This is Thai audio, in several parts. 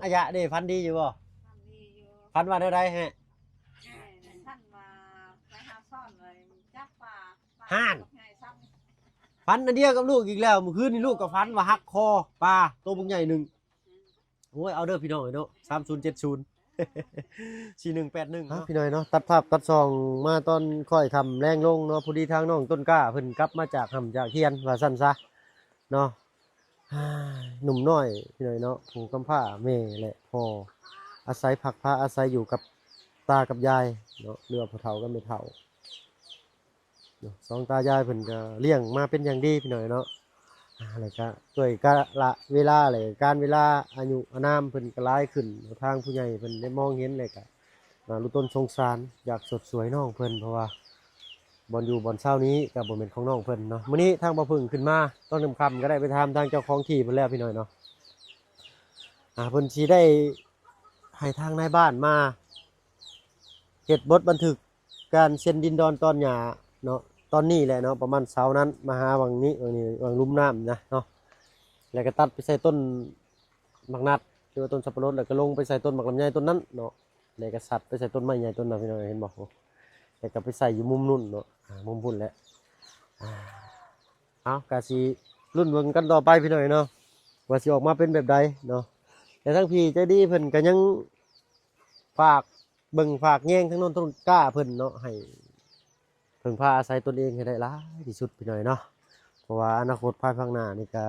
อายะเด้ฟันดีอยู่บ่ฟันว่าได้ฮะท่านมาไปหาซ่อนเลยจับปลาห่านฟันอันเดียวกับลูกอีกแล้วเมื่อคืนนี่ลูกกับฟันว่าหักคอปลาตัวบึงใหญ่หนึ่งโอ้ยเอาเด้อพี่น้องเนาะ3070 4181พี่น้อยเนาะตัดภาพตัดซองมาตอนค่อยคำแรงลงเนาะพอดีทางน้องต้นกล้าเพิ่นกลับมาจากหำจากเฮียนว่าซั่นซะเนาะหนุ่มน้อยพี่น้อยเนาะผู้กำพร้าแม่และพ่ออาศัยผักพาอาศัยอยู่กับตากับยายเนาะเรือพ่อเฒ่ากับแม่เฒ่าสองตายายเพิ่นก็เลี้ยงมาเป็นอย่างดีพี่น้อยเนาะอะไรก็ด้วยกาละเวลาอะไรการเวลาอายุอานามเพิ่นก็หลายขึ้นทางผู้ใหญ่เพิ่นได้มองเห็นเลยก็รู้ต้นสงสารอยากสดสวยน้องเพิ่นเพราะว่าบอลอยู่บอลเช้านี้กับบ่แม่นของน้องเพิ่นเนาะมื้อนี้ทางบ่พึ่งขึ้นมาต้องนำคำก็ได้ไปถามทางเจ้าของที่เพิ่นแล้วพี่น้อยเนาะเพิ่นสิได้ให้ทางนายบ้านมาเฮ็ดบทบันทึกการเซ็นดินดอนตอนหญ้าเนาะตอนนี้แหละเนาะประมาณเสาร์นั้นมาหาวังนี้วังลุ่มน้ำนะเนาะแล้วก็ตัดไปใส่ต้นมักนัดหรือว่าต้นสับปะรดแล้วก็ลงไปใส่ต้นมักลำไยต้นนั้นเนาะแล้วก็สัตว์ไปใส่ต้นไม้ใหญ่ต้นนั้นพี่น้องเห็นบ่แล้วก็ไปใส่อยู่มุมนู่นเนาะมุมพุ่นแหละเอากะสิรุ่นเบิ่งกันต่อไปพี่น้องเนาะว่าสิออกมาเป็นแบบใดเนาะแต่ทั้งพี่ใจดีเพิ่นก็ยังฝากเบิ่งฝากแย่งทั้งโน้นต้นกล้าเพิ่นเนาะให้เพิ่งพาอาศัยตนเองให้ได้หลายที่สุดพี่น้อยเนาะเพราะว่าอนาคตภายภาคหน้านี่ก็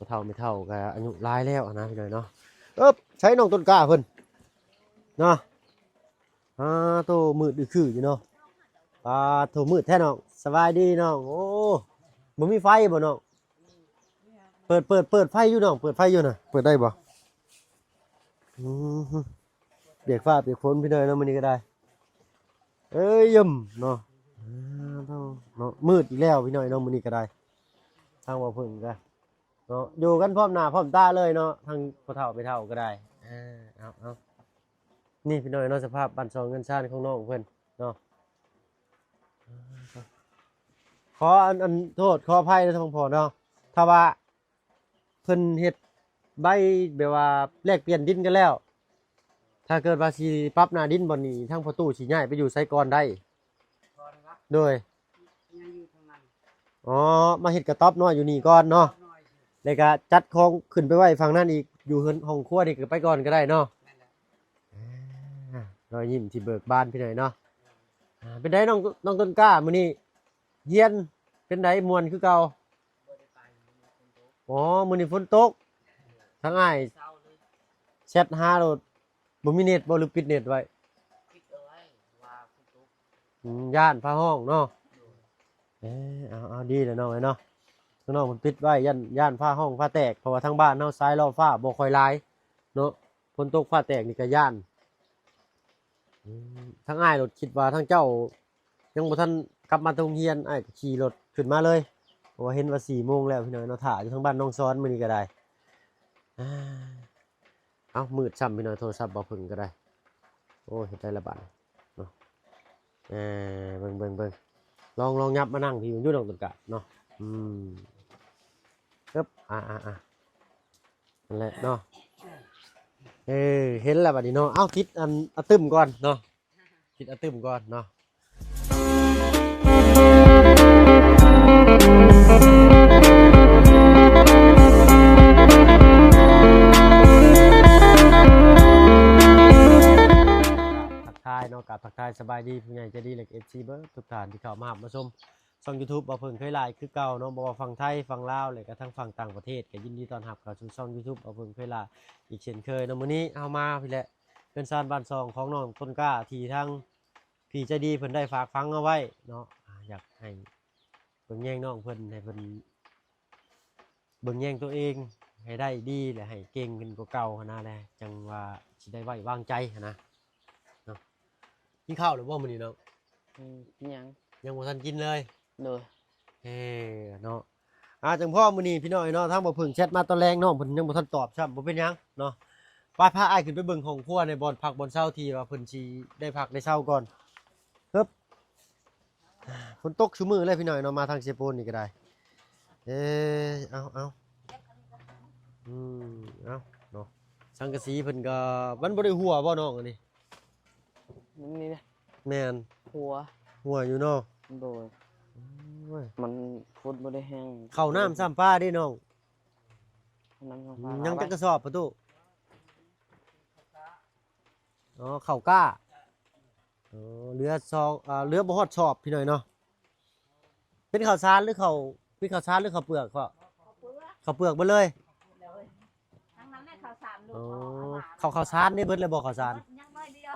เท่าไม่เท่าก็อายุหลายแล้วนะพี่น้อยเนาะใช้น้องต้นกล้าเพิ่นเนาะโตมืดดื้อคืออยู่เนาะโตมืดแท้น้องสบายดีน้องโอ้บ่มีไฟบ่น้องเปิดไฟอยู่น้องเปิดไฟอยู่น่ะเปิดได้บ่เปียกฟ้าเปียกฝนพี่น้อยเนาะมื้อนี้ก็ได้เอ้ยยมเนาะเนาะมืดอีกแล้วพี่น้อยเนาะมื้อนี้ก็ได้ทางบ่พึ่งก็เนาะอยู่กันพร้อมหน้าพร้อมตาเลยเนาะทางพ่อเฒ่าไปเฒ่าก็ได้เอานี่พี่น้อยเนาะสภาพบ้านซองเงินซ่านของน้องเพิ่นเนาะขออันโทษขออภัยนะทั้งพ่อเนาะถ้าว่าเพิ่นเฮ็ดใบแบบว่าแลกเปลี่ยนดินกันแล้วถ้าเกิดว่าสิปรับหน้าดินบ่นี้ทางพ่อตู้สิย้ายไปอยู่ไสก่อนได้โดยมาเฮ็ดกระต๊อบน้อยอยู่นี่ก่อนเนาะแล้วก็จัดของขึ้นไปไว้ฝั่งนั้นอีกอยู่ห้องครัวนี่ก็ไปก่อนก็ได้เนาะรอยยิ้มที่เบิกบานพี่หน่อยเนาะเป็นไดน้องต้นกล้ามื้อนี้เฮียนเป็นไดม่วนคือเก่ามื้อนี้ฝนตกทั้งอ้ายแชทหาโลดบ่มีเน็ตบ่หรือปิดเน็ตไว้ย่านฟ้าห้องเนาะเอาดีแล้วน้องเนาะน้องมันปิดไว้ย่านฟ้าห้องฟ้าแตกเพราะว่าทั้งบ้านเนาะซ้ายรอบฟ้าบ่ค่อยหลายเนาะฝนตกฟ้าแตกนี่ก็ย่านทั้งอ้ายรถคิดว่าทั้งเจ้ายังบ่ทันกลับมาโรงเรียนอ้ายก็ขี่รถขึ้นมาเลยเพราะว่าเห็นว่า4 โมงแล้วพี่น้อยเนาะถ่าอยู่ทั้งบ้านน้องซ้อนมื้อนี้ก็ได้มืดซ้ำพี่น้อยโทรศัพท์บ่พึ่งก็ได้โอ้เฮ็ดได้ละบาดเนาะเบิ่งลองยับมานั่งพี่อยู่น้องต้นกะเนาะครับนั่นแหละเนาะเห็นแล้วบัดนี้เนาะคิดอันตึมก่อนเนาะคิดอันตึมก่อนเนาะทักทายเนาะกับทักทายสบายดีผู้ใหญ่ใจดีเหล็กFCเบิร์ดทุกท่านที่เข้ามาชมช่อง YouTube บ่เพิ่งเคยไลฟ์คือเก่าเนาะบ่ว่าฝั่งไทยฝั่งลาวเลยก็ทั้งฝั่งต่างประเทศก็ยินดีต้อนรับเข้าสู่ช่อง YouTube บ่เพิ่งเคยไลฟ์อีกเช่นเคยเนาะมื้อนี้เอามาพี่แหละเป็นซานบ้านซองของน้องต้นกล้าที่ทั้งพี่ใจดีเพิ่นได้ฝากฟังเอาไว้เนาะอยากให้เบิ่งแย่งน้องเพิ่นให้เพิ่นเบิ่งแย่งตัวเองให้ได้ดีและให้เก่งขึ้นกว่าเก่าหั่นนะแหละจังว่าสิได้ไว้วางใจหั่นนะเนาะกินข้าวหรือบ่มื้อนี้เนาะยังบ่ทันกินเลยเนาะจังพ่อมื้อนี้พี่น้อยเนาะทางบ่เพิ่งแชทมาตอนแรงน้องเพิ่นยังบ่ทันตอบซ้ำบ่เป็นหยังเนาะพาอ้ายขึ้นไปเบิ่งห้องครัวในบ่อนพักบ่อนเช้าที่ว่าเพิ่นสิได้พักได้เช้าก่อนครับฝนตกซุมื้อเลยพี่น้อยเนาะมาทางเซโปนนี่ก็ได้เอาเนาะ สังกะสีเพิ่นก็มันบ่ได้หัวบ่น้องอันนี้ นี่นะ แม่น หัว หัวอยู่เนาะ โดย โอ้ย มันฟุตบ่ได้แห้ง เข้าน้ำซ้ำปลาเด้น้อง น้ำ อื ฟ้าม ยังจักกระสอบประตูอ๋อข้าวกล้าอ๋อเรือซองเรือบ่ฮอดชอบพี่หน่อยเนาะเป็นข้าวสารหรือข้าวเป็นข้าวสารหรือข้าวเปลือกพ่อ เขาเปลือก ข้าวเปลือกเบิดเลย เลยทั้งนั้นแหละข้าวสารลูก อ๋อ เอามา ข้าวสารนี่เบิดเลยบ่ข้าวสาร ยังน้อยเดียว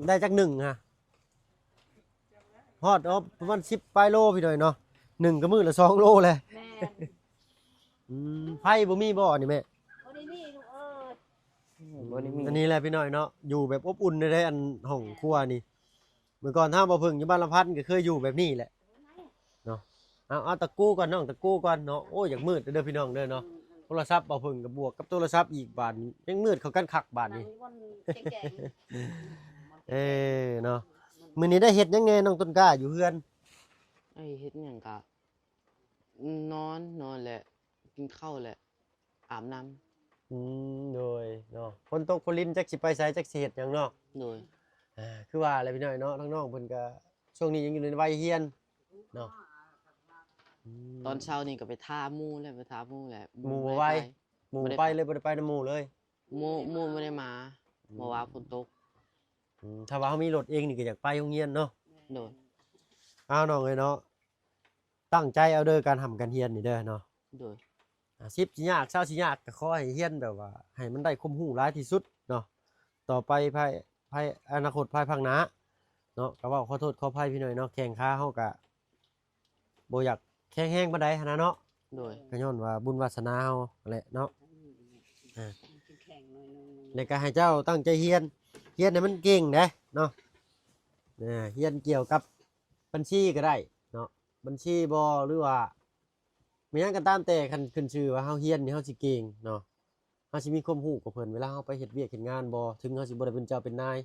ได้จักหนึ่งฮะฮอดประมาณ10ปลายโลพี่หน่อยเนาะหนึ่งก็มื้อละ2โลเลย แม่น ไผบ่มีบ่นี่แม่ บ่ได้มีลูกเอ้ย บ่ได้มี อันนี้แหละพี่หน่อยเนาะอยู่แบบอบอุ่นได้อันห้องครัวนี่เมื่อก่อนถ้าบ่เพิ่งอยู่บ้านละพันก็เคยอยู่แบบนี้แหละเนาะเอาตะกู้ก่อนน้องตะกู้ก่อนเนาะโอ้ยอยากมืดเด้อพี่น้องเด้อเนาะโทรศัพท์บ่เพิ่งก็บวกกับโทรศัพท์อีกบาทนี้ยังมืดเข้ากันคักบาทนี้ วันแก่ๆ เนาะมื้อนี้ได้เฮ็ดยังไงน้องต้นกล้าอยู่เฮือน ไอ้เฮ็ดหยังกะนอนแหละกินข้าวแหละอาบน้ำ โดยเนาะฝนตกฝนลิ้นจักสิไปไสจักสิเฮ็ดหยังเนาะ โดย คือว่าอะไรพี่น้อยเนาะทั้งน้องเพิ่นก็ช่วงนี้ยังอยู่ในวัยเรียนเนาะ ตอนเช้านี่ก็ไปท่าหมู่แหละไปท่าหมู่แหละ หมู่บ่ไหว หมู่ไปเลยบ่ได้ไปนำหมู่เลย หมู่บ่ได้มาเมื่อวานฝนตก ถ้าว่าเฮามีรถเองนี่ก็อยากไปโรงเรียนเนาะ โดย เอาน้องเอ้ยเนาะตั้งใจเอาเด้อการทำการเรียนนี่เด้อเนาะ โดย 10สิยาก20สิยากก็ขอให้เรียนแบบว่าให้มันได้ความรู้หลายที่สุดเนาะต่อไปภายอนาคตภายภาคหน้าเนาะก็เว้าขอโทษขออภัยพี่น้อยเนาะแข่งขาเฮาก็บ่อยากแข็งแรงปานใดหันนะเนาะ โดย ก็ย้อนว่าบุญวาสนาเฮาแหละเนาะ แข็งหน่อยนึง แล้วก็ให้เจ้าตั้งใจเรียนให้มันเก่งเด้เนาะเรียนเกี่ยวกับบัญชีก็ได้เนาะบัญชีบ่หรือว่ามีหยังก็ตามแต่คันขึ้นชื่อว่าเฮาเรียนนี่เฮาสิเก่งเนาะเฮาสิมีความรู้กับเพิ่นเวลาเฮาไปเฮ็ดเวียกเฮ็ดงานบ่ถึงเฮาสิบ่ได้เป็นเจ้าเป็นนาย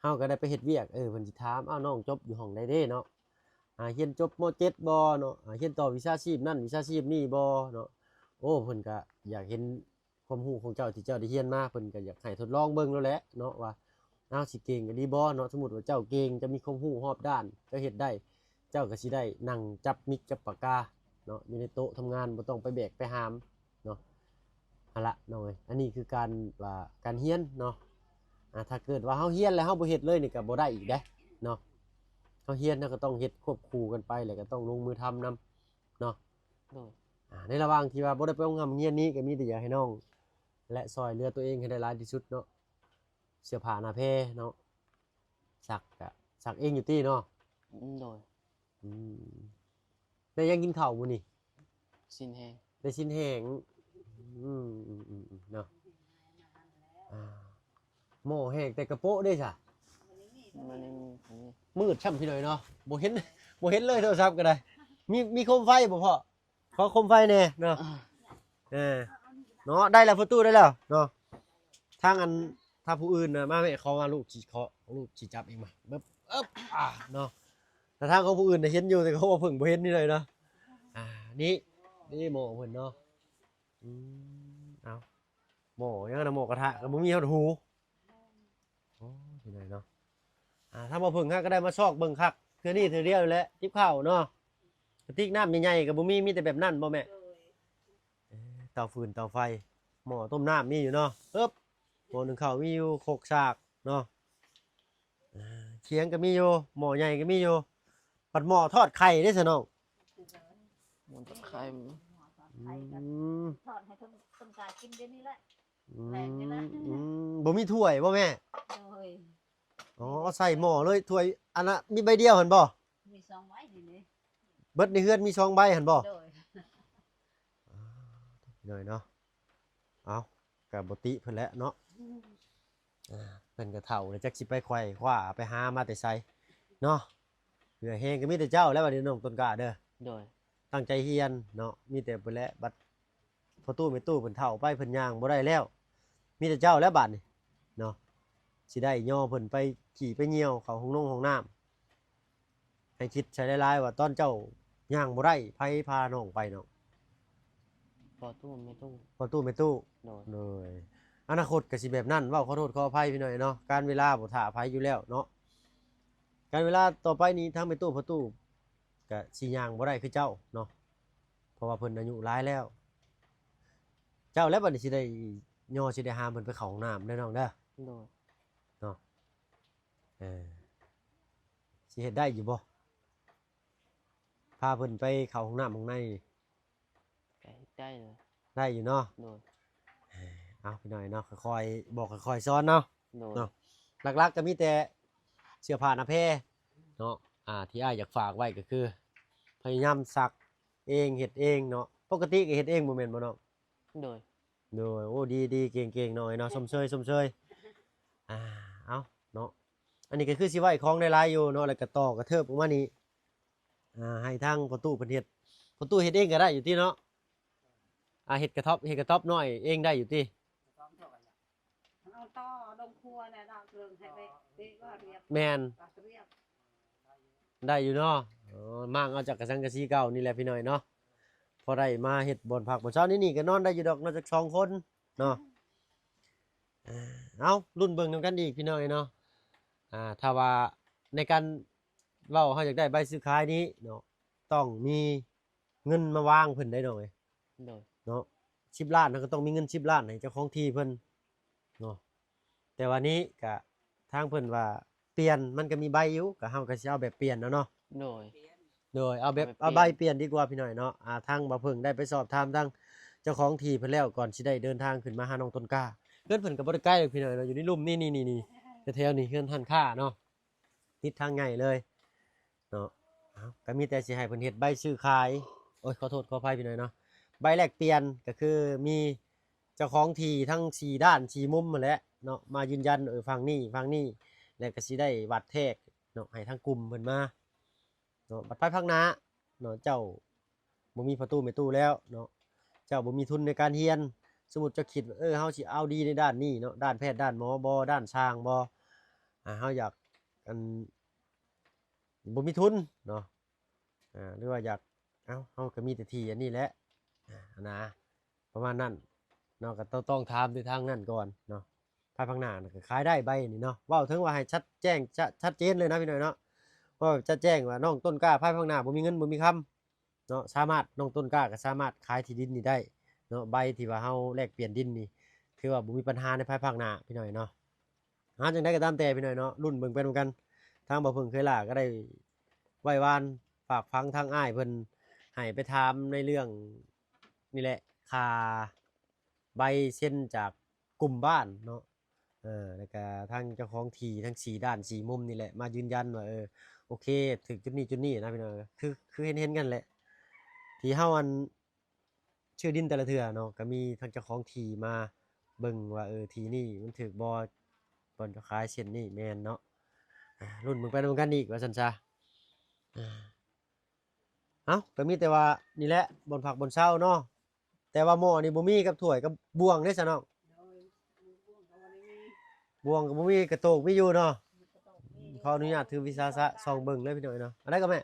เฮาก็ได้ไปเฮ็ดเวียกเพิ่นสิถามอ้าวน้องจบอยู่ห้องใดเด้เนาะเรียนจบม .7 บ่เนาะเรียนต่อวิชาชีพนั่นวิชาชีพนี่บ่เนาะโอ้เพิ่นก็อยากเห็นความรู้ของเจ้าที่เจ้าได้เรียนมาเพิ่นก็อยากให้ทดลองเบิ่งแล้วแหละเนาะว่าอ้าวสิเก่งก็ดีบ่เนาะสมมุติว่าเจ้าเก่งจะมีความรู้รอบด้านเจ้าเฮ็ดได้เจ้าก็สิได้นั่งจับมิกจับปากกาเนาะอยู่ในโต๊ะทำงานบ่ต้องไปแบกไปหามเนาะเอาละน้องเอ้ยอันนี้คือการเรียนเนาะถ้าเกิดว่าเฮาเรียนแล้วเฮาบ่เฮ็ดเลยนี่ก็บ่ได้อีกเด้เนาะเฮาเรียนก็ต้องเฮ็ดควบคู่กันไปแล้วก็ต้องลงมือทำนํเนาะ โดย ในระหว่างที่ว่าบ่ได้ไปโรงงานเรียนนี้ก็มีแต่อยากให้น้องและซอยเหลือตัวเองให้ได้หลายที่สุดเนาะเสื้อผ้าหน้าแพรเนาะซักเองอยู่ติเนาะ โดย อืมได้ยังกินข้าวมื้อนี่ สิ้นแห้ง ได้ชิ้นแห้งเนาะหม้อแห้งแต่กระโปะได้จ้ะ มันนี่อันนี้ มืดช่ำพี่หน่อยเนาะบ่เห็นบ่เห็นเลยโทรศัพท์ก็ได้มีโคมไฟบ่พ่อขอโคมไฟแน่เนาะเนาะได้แล้วประตูได้แล้วเนาะทางอันถ้าผู้อื่นน่ะมาแม่เขามาลูกสิจับเองมาปึ๊บเนาะแต่ทางของผู้อื่นน่ะเห็นอยู่แต่เขาบ่เพิ่งบ่เห็นนี่เลยเนาะนี่หม้อเพิ่นเนาะเอาหม้อยังน่ะหม้อกระทะก็บ่มีเฮาหูโอ้ที่ไหนเนาะถ้าบ่เพิ่งฮะก็ได้มาซอกเบิ่งคักเทื่อนี้เทื่อเดียวแหละจิบข้าวเนาะกระติกน้ำใหญ่ๆก็บ่มีแต่แบบนั้นบ่แม่ เตาฟืนเตาไฟหม้อต้มน้ำมีอยู่เนาะปึ๊บหม้อนึ่งข้าวมีอยู่โคกสากเนาะเคียงก็มีอยู่หม้อใหญ่ก็มีอยู่ปัดหม้อทอดไข่ได้ซะน้อง มันตะไคร้ ทอดให้ต้นกากินเดี๋ยวนี้แหละ บ่มีถ้วยบ่แม่ โดย อ๋อใส่หม้อเลยถ้วยอันน่ะมีใบเดียวหั่นบ่ มีสองไว้นี่ เบิดในเฮือนมี2ใบหั่นบ่ โดย หน่อยเนาะเอาก็บ่ติเพิ่นแหละเนาะเพิ่นก็เฒ่าแล้วจักสิไปไขว่คว้าไปหามาแต่ไสเนาะเหลือแฮงก็มีแต่เจ้าแล้วบัดนี้น้องต้นกล้าเด้อ โดย ตั้งใจเรียนเนาะมีแต่เพิ่นแหละบัดพอตู้ไปตู้เพิ่นเฒ่าไปเพิ่นย่างบ่ได้แล้ว มีแต่เจ้าแล้วบัดนี่เนาะสิได้ย่อเพิ่นไปขี่ไปเหี่ยวเข้าห้องน้ำให้คิดใช้หลายๆว่าตอนเจ้าย่างบ่ได้ไผพาน้องไปเนาะ พอตู้ไม่ตู้ พอตู้ไม่ตู้ โดย เลยอนาคตก็สิแบบนั้นเว้าขอโทษขออภัยพี่หน่อยเนาะการเวลาบ่ท่าอภัยอยู่แล้วเนาะการเวลาต่อไปนี้ทั้งไม่ตู้พอตู้ก็สิย่างบ่ได้คือเจ้าเนาะเพราะว่าเพิ่นอายุหลายแล้ว เจ้าแล้วบัดนี้สิได้ย่อสิได้หามเพิ่นไปเข้าห้องน้ำเด้อน้องเด้อ โดย เนาะเออสิเฮ็ดได้อยู่บ่พาเพิ่นไปเข้าห้องน้ำห้องในนี่ ไก่ได้เลย ได้อยู่เนาะ โดย เอาพี่หน่อยเนาะค่อยๆบอกค่อยๆสอนเนาะ โดย เนาะ หลักๆก็มีแต่เสื้อผ้าหน้าแพรเนาะที่อ้ายอยากฝากไว้ก็คือ พยายามซักเองเฮ็ดเองเนาะปกติก็เฮ็ดเองบ่แม่นบ่เนาะ โดย โดยโอ้ดีๆเก่งๆหน่อยเนาะชมเชยเอาเนาะอันนี้ก็คือสิไว้ของได้หลายอยู่เนาะแล้วก็ต่อกระเทิบออกมานี่ให้ทางประตูเพิ่นเฮ็ดประตูเฮ็ดเองก็ได้อยู่ที่เนาะเฮ็ดกระต๊อบน้อยเองได้อยู่ที่ เอาต่อดงครัวเนี่ยดาวเรืองให้ไปตีก็เรียบ แม่น ก็เรียบ ได้อยู่เนาะมั่งเอาจากกระสังกะสีเก่านี่แหละพี่น้อยเนาะพอได้มาเฮ็ดบอนผักบอนเช้านี่ก็นอนได้อยู่ดอกนอนจาก2คนเนาะเอารุ่นเบิ่งนำกันอีกพี่น้อยเนาะถ้าว่าในการเว้าเฮาอยากได้ใบซื้อขายนี้เนาะต้องมีเงินมาวางเพิ่นได้หน่อย โดย เนาะ10 ล้านเฮาก็ต้องมีเงิน10 ล้านให้เจ้าของที่เพิ่นเนาะแต่วันนี้ก็ทางเพิ่นว่าเปลี่ยนมันก็มีใบอยู่ก็เฮาก็สิเอาแบบเปลี่ยนเนาะ โดย โดยเอาแบบ เอา เอา ใบ ใบ เปลี่ยน เปลี่ยนดีกว่าพี่หน่อยเนาะทางบ่าวเพิ่งได้ไปสอบถามทางเจ้าของที่เพิ่นแล้วก่อนสิได้เดินทางขึ้นมาหาน้องต้นกล้าเพื่อนเพิ่นก็บ่ได้ใกล้หรอกพี่หน่อยเนาะอยู่ในลุ่มนี่แถวๆนี้เฮือนท่านค่าเนาะติดทางใหญ่เลยเนาะก็มีแต่สิให้เพิ่นเฮ็ดใบซื้อขายโอ้ยขอโทษขออภัยพี่หน่อยเนาะใบแลกเปลี่ยนก็คือมีเจ้าของที่ทั้ง4ด้าน4มุมนั่นแหละเนาะมายืนยันฝั่งนี้แล้วก็สิได้บัตรแทกเนาะให้ทางกลุ่มเพิ่นมาเนาะบัตรไปพักหน้า เนาะเจ้าบ่มีประตูไม่ตู้แล้วเนาะเจ้าบ่มีทุนในการเรียนสมมุติเจะคิดว่าเฮาสิเอาดีในด้านนี้เนาะด้านแพทย์ด้านหมอบ่ด้านช่างบ่เฮาอยากอันบ่มีทุนเนาะหรือว่าอยากเฮาก็มีแต่ที่อันนี้แหละนะประมาณนั้นเนาะก็ต้องถามในทางนั้นก่อนเนาะภายภาคหน้าน่ะก็ขายได้ใบนี่เนาะเว้าถึงว่าให้ชัดแจ้งชัดเจนเลยนะพี่หน่อยเนาะว่าจะแจ้งว่าน้องต้นกล้าภายภาคหน้าบ่มีเงินบ่มีคำ เนาะสามารถน้องต้นกล้าก็สามารถขายที่ดินนี่ได้เนาะใบที่ว่าเฮาแลกเปลี่ยนดินนี่คือว่าบ่มีปัญหาในภายภาคหน้าพี่หน่อยเนาะจังได๋ก็ตามแต่พี่หน่อยเนาะรุ่นเบิ่งไปนำกันทางบ่เพิ่งเคยล่าก็ได้ไหว้วานฝากฟังทางอ้ายเพิ่นให้ไปถามในเรื่องนี่แหละค่าใบเซ็นจากกลุ่มบ้านเนาะแล้วก็ทางเจ้าของที่ทั้ง4ด้าน4มุมนี่แหละมายืนยันว่าโอเคถึงจุดนี้นะพี่น้องคือเห็นกันแหละที่เฮาชื่อดินแต่ละเทื่อเนาะก็มีทางเจ้าของที่มาเบิ่งว่าที่นี่มันถูกบ่บ่อนจะขายเช่นนี้แม่นเนาะรุ่นมึงไปนำกันอีกว่าซั่นซะอ่าก็มีแต่ว่านี่แหละบ่อนผักบ่อนเช้าเนาะแต่ว่าหม้อนี่บ่มีกับถ้วยกับบ่วงเด้ซะน้อง โดยบ่วงก็บ่ได้มี บ่วงก็บ่มีกระโตกมีอยู่เนาะ มีกระตกมี ขออนุญาตถือวิสาสะส่องเบิ่งเลยพี่น้อยเนาะอันนั้นก็แม่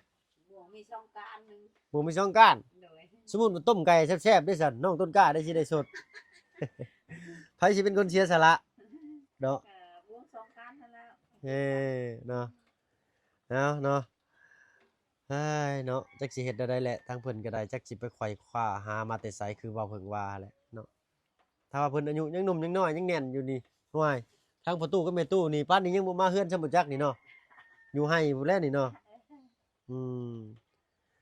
บ่วงมีช่องการหนึง บ่มีช่องก้าน โดย สมมุติว่าต้มไก่แซ่บๆได้สั่นน้องต้นกล้าได้สิได้สด ไผสิเป็นคนเสียสละเนาะ บ่วงช่องการนั่นแล้ว เนาะเนาะเฮ้ยเนาะจักสิเฮ็ดแนวใดแหละทางเพิ่นก็ได้จักสิไปไขว่คว้าหามาแต่ไสคือเว้าเพิ่งว่าแหละเนาะถ้าว่าเพิ่นอายุยังหนุ่มยังน้อยยังแน่นอยู่นี่ห่วยทางประตูกับแม่ตู้นี่ปานนี้ยังบ่มาเฮือนซำบ่จักนี่เนาะอยู่ให้พู้นแหล้วนี่เนาะอืม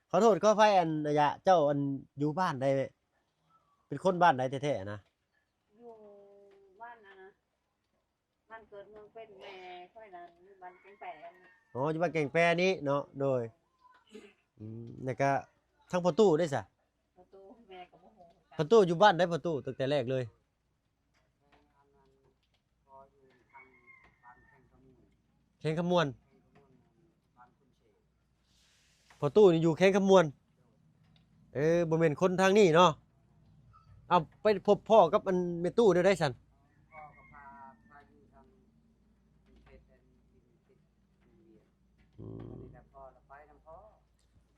ขอโทษขออภัยระยะเจ้าอยู่บ้านใดเป็นคนบ้านใดแท้ๆนะ อยู่บ้านนะบ้านเกิดเมืองเป็นแม่ค่อยนั้นบ้านเป็นแปลง อ๋ออยู่บ้านแก่งแปรนี้เนาะโดยแล้วก็ทั้งประตูได้ซะ ประตูแม่ก็บ่ฮู้ ประตูอยู่บ้านได้ประตูตั้งแต่แรกเลยแข่งขมวนประตูนี่อยู่แข่งขมวนบ่แม่นคนทางนี้เนาะเอาไปพบพ่อกับแม่ตู้ได้ซั่นอืม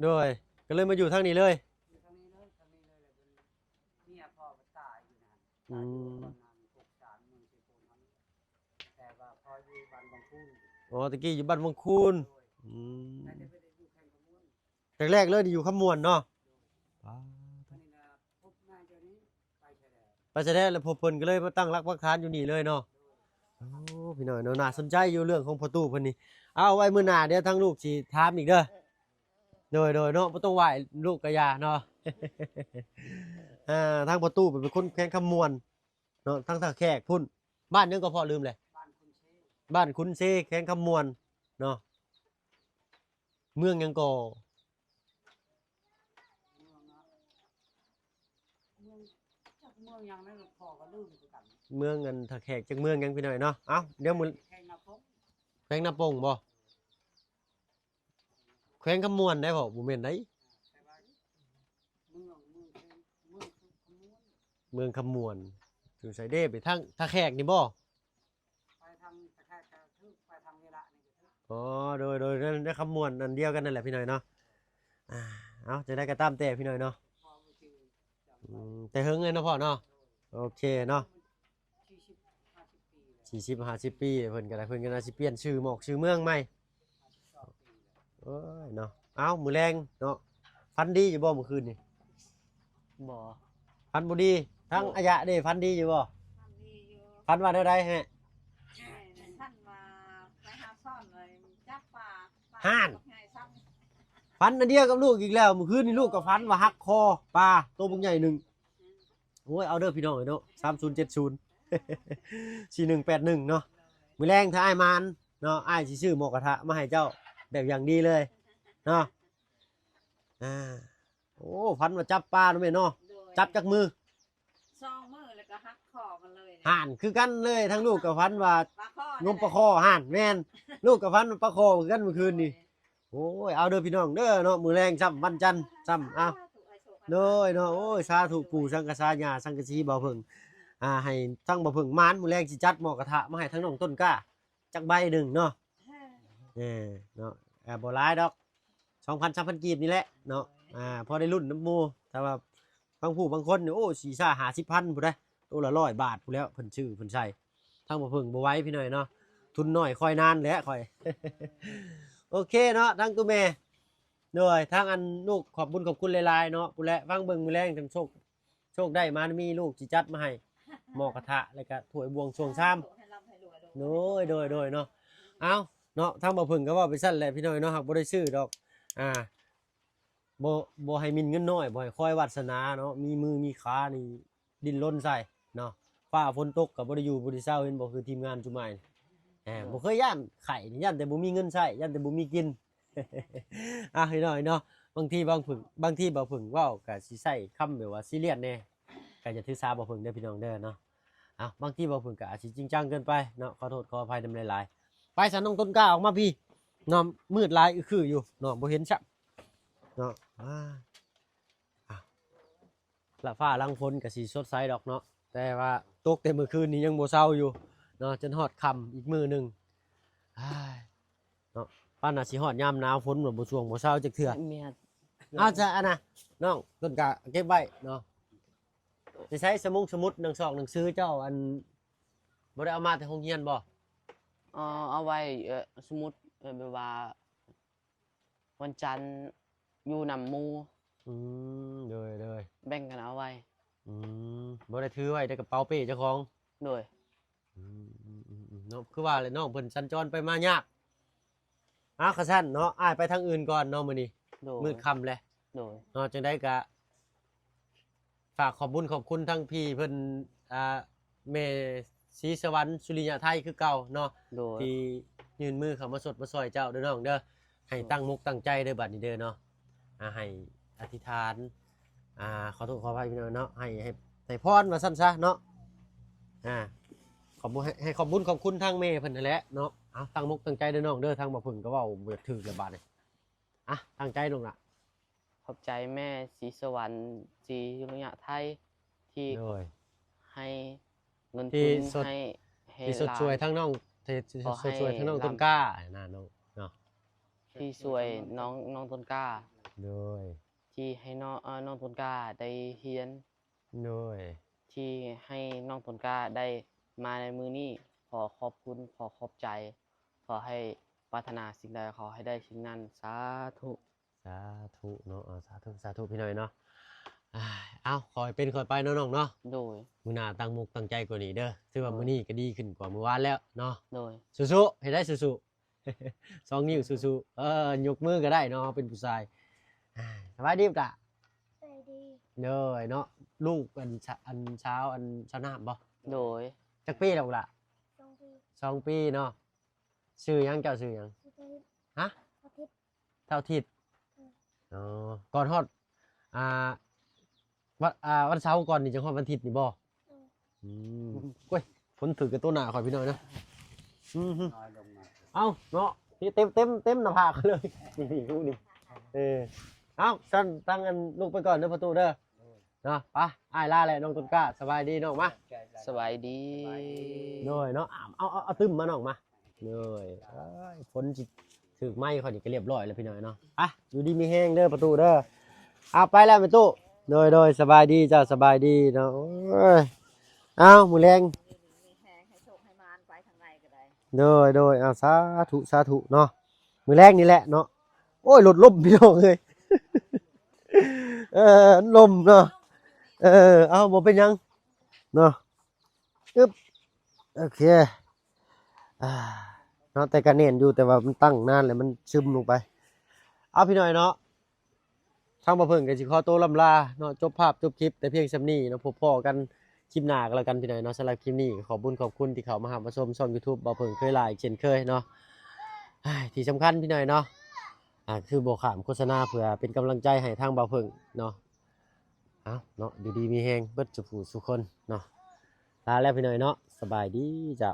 โดยก็เลยมาอยู่ทางนี้เลย อืม ปลูกสารเมืองเชียงโกนนั้นแต่ว่าพออยู่บ้านบางคูน อ๋อตะกี้อยู่บ้านวังคูนอืม แต่ไม่ได้อยู่แข่งขมูล แรกๆเลยนี่อยู่ขมวนเนาะ อันนี้นะพบมาเดี๋ยวนี้ไปแสดง ไปแสดงแล้วพอเพิ่นก็เลยมาตั้งรักปักฐานอยู่นี่เลยเนาะโอ้พี่น้อยเนาะน่าสนใจอยู่เรื่องของพ่อตู้เพิ่นนี่เอาไว้มื้อหน้าเดี๋ยวทางลูกสิถามอีกเด้อโดยเนาะบ่ต้องไหว้ลูกกะยาเนาะ ทางพ่อตู้เป็นคนแข่งขมวนเนาะทางท่าแขกพุ่นบ้านยังก็พอลืมเลย บ้านคุณเช บ้านคุณเซแข่งขมวนเนาะเมืองยังก่อ เมืองนะเมืองจากเมืองยังนั่นพอก็ลืมคือกัน เมืองอันท่าแขกจักเมืองยังพี่น้อยเนาะเอ้าเดี๋ยวมื้อ แข่งนาพง แขวงนาโป่งบ่แขวงขมวนได้บ่บ่แม่นได้ แต่ว่าเมืองเมืองคือขมูล เมืองขมวนอยู่ไสเด้ไปทางท่าแขกนี่บ่ ไปทางตะแคกกระทึกไปทางเวลานี่กระทึก อ๋อโดยนั่นได้ขมวนอันเดียวกันนั่นแหละพี่น้อยเนาะเอาจะได้กระตามแต่พี่น้อยเนาะ พอไปชื่อจำ แต่เฮิงเลยเนาะพ่อเนาะโอเคเนาะ 40-50 ปีแล้ว 40 50 ปีเพิ่นก็ได้เพิ่นก็น่าสิเปลี่ยนชื่อหมอกชื่อเมืองใหม่ 52 ปีแล้ว โอ้ยเนาะเอามื้อแรงเนาะฟันดีอยู่บ่เมื่อคืนนี่ บ่ ฟันบ่ดีทั้งอายะเด้ฟันดีอยู่บ่ ทำดีอยู่ ฟันว่าได้ฮะ แม่เนี่ยท่านมาไปหาซ่อนเลยจับปลา ห่าน กับไงซ้ำ ฟันอันเดียวกับลูกอีกแล้วเมื่อคืนนี่ลูกก็ฟันว่าหักคอปลาตัวบุกใหญ่หนึงโอ้ยเอาเด้อพี่น้องเนาะ3070 4181เนาะมื้อแรงถ้าอ้ายมานเนาะอ้ายสิซื้อหมูกระทะมาให้เจ้าแบบอย่างดีเลยเนาะโอ้ฟันว่าจับปลาเนาะแม่เนาะ โดย จับจากมือ ซองมือแล้วก็หักคอมันเลยเนี่ย ห่านคือกันเลยทั้งลูกกับฟันว่า ปลาข้อง มปลาคอห่านแม่นลูกกับฟันว่าปลาคอคือกันเมื่อคืนนี่โอ้ยเอาเด้อพี่น้องเด้อเนาะมื้อแรงซ้ำวันจันทร์ซ้ำเอาโดยเนาะโอ้ยสาธุปู่สังกษาญาสังกะสีบ่าวเพิ่งให้ทั้งบ่าวเพิ่งมานมื้อแรงสิจัดหมูกระทะมาให้ทั้งน้องต้นกล้าจักใบหนึงเนาะเนาะบ่หลายดอก 2,000 3,000กีบนี่แหละเนาะพอได้รุ่นน้ำหมู่แต่ว่าบางผู้บางคนนี่โอ้4-50,000พุ่นเด้ตัวละ100 บาทพุ่นแล้วเพิ่นชื่อเพิ่นใช้ทั้งบ่เพิ่งบ่ไหวพี่น้อยเนาะทุนน้อยคอยนานแหละคอย โอเคเนาะทั้งตัวแม่โดยทั้งอันลูกขอบคุญขอบคุณหลายๆเนาะพุ่นแหละฟังเบิ่งมื้อแรงจังโชคได้มามีลูกสิจัดมาให้หม้อกระทะแล้วก็ถ้วยบวงสรวงชาม ให้ร่ำให้รวย โดยเนาะเอาเนาะทั้งบ่เพิ่งก็เว้าไปซั่นแหละพี่น้อยเนาะหากบ่ได้ซื้อดอกบ่ให้มินเงินน้อยบ่ให้คอยวาสนาเนาะมีมือมีขานี่ดิ้นรนใส่เนาะฟ้าฝนตกก็บ่ได้อยู่บ่ได้เช้าเห็นบ่คือทีมงานจุมายบ่เคยย่านไข่นี่ย่านแต่บ่มีเงินใช้ย่านแต่บ่มีกิน พี่น้อยเนาะบางทีบ่เพิ่งเว้าก็สิใช้คำแบบว่าซีเรียสแน่ก็จะถือสาบ่เพิ่งเด้อพี่น้องเด้อเนาะบางทีบ่เพิ่งก็อาจสิจริงจังเกินไปเนาะขอโทษขออภัยนำหลายๆไปซะน้องต้นกล้าออกมาพี่เนาะมืดหลายคืออยู่เนาะบ่เห็นชักเนาะละฟ้าลังฝนก็สิสดใสดอกเนาะแต่ว่าตกแต่มื้อคืนนี้ยังบ่เซาอยู่เนาะจนฮอดค่ำอีกมื้อหนึงเนาะป้านน่ะสิฮอดยามหนาวฝนบ่ช่วงบ่เซาจักเทื่อ แม่ เอาซะอันน่ะน้องต้นกะเก็บไว้เนาะสิใช้สมุดหนังสอกหนังสือเจ้าอันบ่ได้เอามาแต่โรงเรียนบ่ เอาไว้สมมุติแบบว่าวันจันทร์อยู่นำหมู่ เลย แบ่งกันเอาไว้ บ่ได้ถือไว้ในกระเป๋าเป้เจ้าของ โดย เนาะคือว่าเลยน้องเพิ่นสัญจรไปมายากขะซั่นเนาะอ้ายไปทางอื่นก่อนเนาะมื้อนี้ โดย มืดค่ำแล้ว โดย เนาะจังได๋ก็ฝากขอบคุณทั้งพี่เพิ่นแม่ศรีสวรรค์สุริยะไทยคือเก่าเนาะ โดย ที่ยื่นมือเข้ามาสดมาซอยเจ้าเด้อน้องเด้อให้ตั้งมุกตั้งใจเด้อบัดนี้เด้อเนาะให้อธิษฐานขอโทษขออภัยพี่น้องเนาะให้พรว่าซั่นซะเนาะขอบคุณให้ขอบคุณทางแม่เพิ่นนั่นแหละเนาะตั้งมุกตั้งใจเด้อน้องเด้อทางบ่เพิ่นก็เว้าบ่ถูกแล้วบัดนี้ตั้งใจลงล่ะ ขอบใจแม่ศรีสวรรค์ศรีสุริยะไทยที่ โดย ให้เงิน ที่ ทุน สด ให้ ที่สด หลาน ช่วยทั้งน้องที่ ขอ สดช่วย ให้ ทั้งน้อง ร่ำ ต้นกล้าน่ะน้องเนาะ ที่ช่วยน้องต้นกล้า โดย ที่ให้น้องต้นกล้าได้เรียน โดย ที่ให้น้องต้นกล้าได้มาในมือนี้ขอขอบคุณขอขอบใจ ขอให้ปรารถนาสิ่งใดขอให้ได้สิ่งนั้นสาธุ สาธุเนาะสาธุสาธุพี่หน่อยเนาะอ้ายเอาขอให้เป็นขอให้ไปเนาะน้องเนาะ โดย มื้อหน้าตั้งมุกตั้งใจกว่านี้เด้อถือว่ามื้อนี้ก็ดีขึ้นกว่าเมื่อวานแล้วเนาะ โดย สู้ๆให้ได้สู้ๆ สองนิ้วสู้ๆยกมือก็ได้เนาะเป็นผู้ชายสบายดีปะ ใจดี เด้อเนาะลูกอันเช้าหน้าบ่ โดย จักปีแล้วล่ะ ทรงปี 2 ปีเนาะชื่อหยังเจ้าชื่อหยัง สุทธิต ฮะ อาทิตย์ เท่าทิศอ๋อก่อนฮอดอ่าวันเสาร์ก่อนนี่จังฮอดวันอาทิตย์นี่บ่อืมโอ้ยฝนถึกกับตัวหน้าข่อยพี่น้อยนะเอาเนาะนี่เต็มหน้าผากเลยนี่ดูนี่เอาฉันตั้งอันลูกไปก่อนเด้อประตูเด้อเนาะไปอ้ายลาแหละน้องต้นกล้าสบายดีน้องมา สบายดี โดยเนาะเอาตึ้มมาน้องมาโดยฝนจิถึกไหมข่อยนี่ก็เรียบร้อยแล้วพี่น้อยเนาะไปอยู่ดีมีแห้งเด้อประตูเด้อเอาไปแล้วไปตู้โดยสบายดีจ้าสบายดีเนาะโอ้ยเอามือแรง มีแหงให้โชคให้มานไปทางไหนก็ได้ โดยเอาสาธุเนาะมือแรงนี่แหละเนาะโอ้ยรถล่มพี่น้องเลย ลมเนาะเอาบ่เป็นหยังเนาะอึ๊บโอเคเนาะแต่ก็เน้นอยู่แต่ว่ามันตั้งนานแล้วมันซึมลงไปเอาพี่หน่อยเนาะทางบ่เพิ่งก็สิขอตัวลำลาเนาะจบภาพจบคลิปแต่เพียงส่ำนี้เนาะพบพ่อกันคลิปหน้าก็แล้วกันพี่หน่อยเนาะสำหรับคลิปนี้ก็ขอบคุณที่เข้ามาหามาชมช่อง YouTube บ่เพิ่งเคยหลายเช่นเคยเนาะที่สำคัญพี่หน่อยเนาะคือบ่ขามโฆษณาเพื่อเป็นกำลังใจให้ทางบ่เพิ่งเนาะเอาเนาะอยู่ดีมีแฮงเบิดสุขสุคนเนาะลาแล้วพี่หน่อยเนาะสบายดีจ้ะ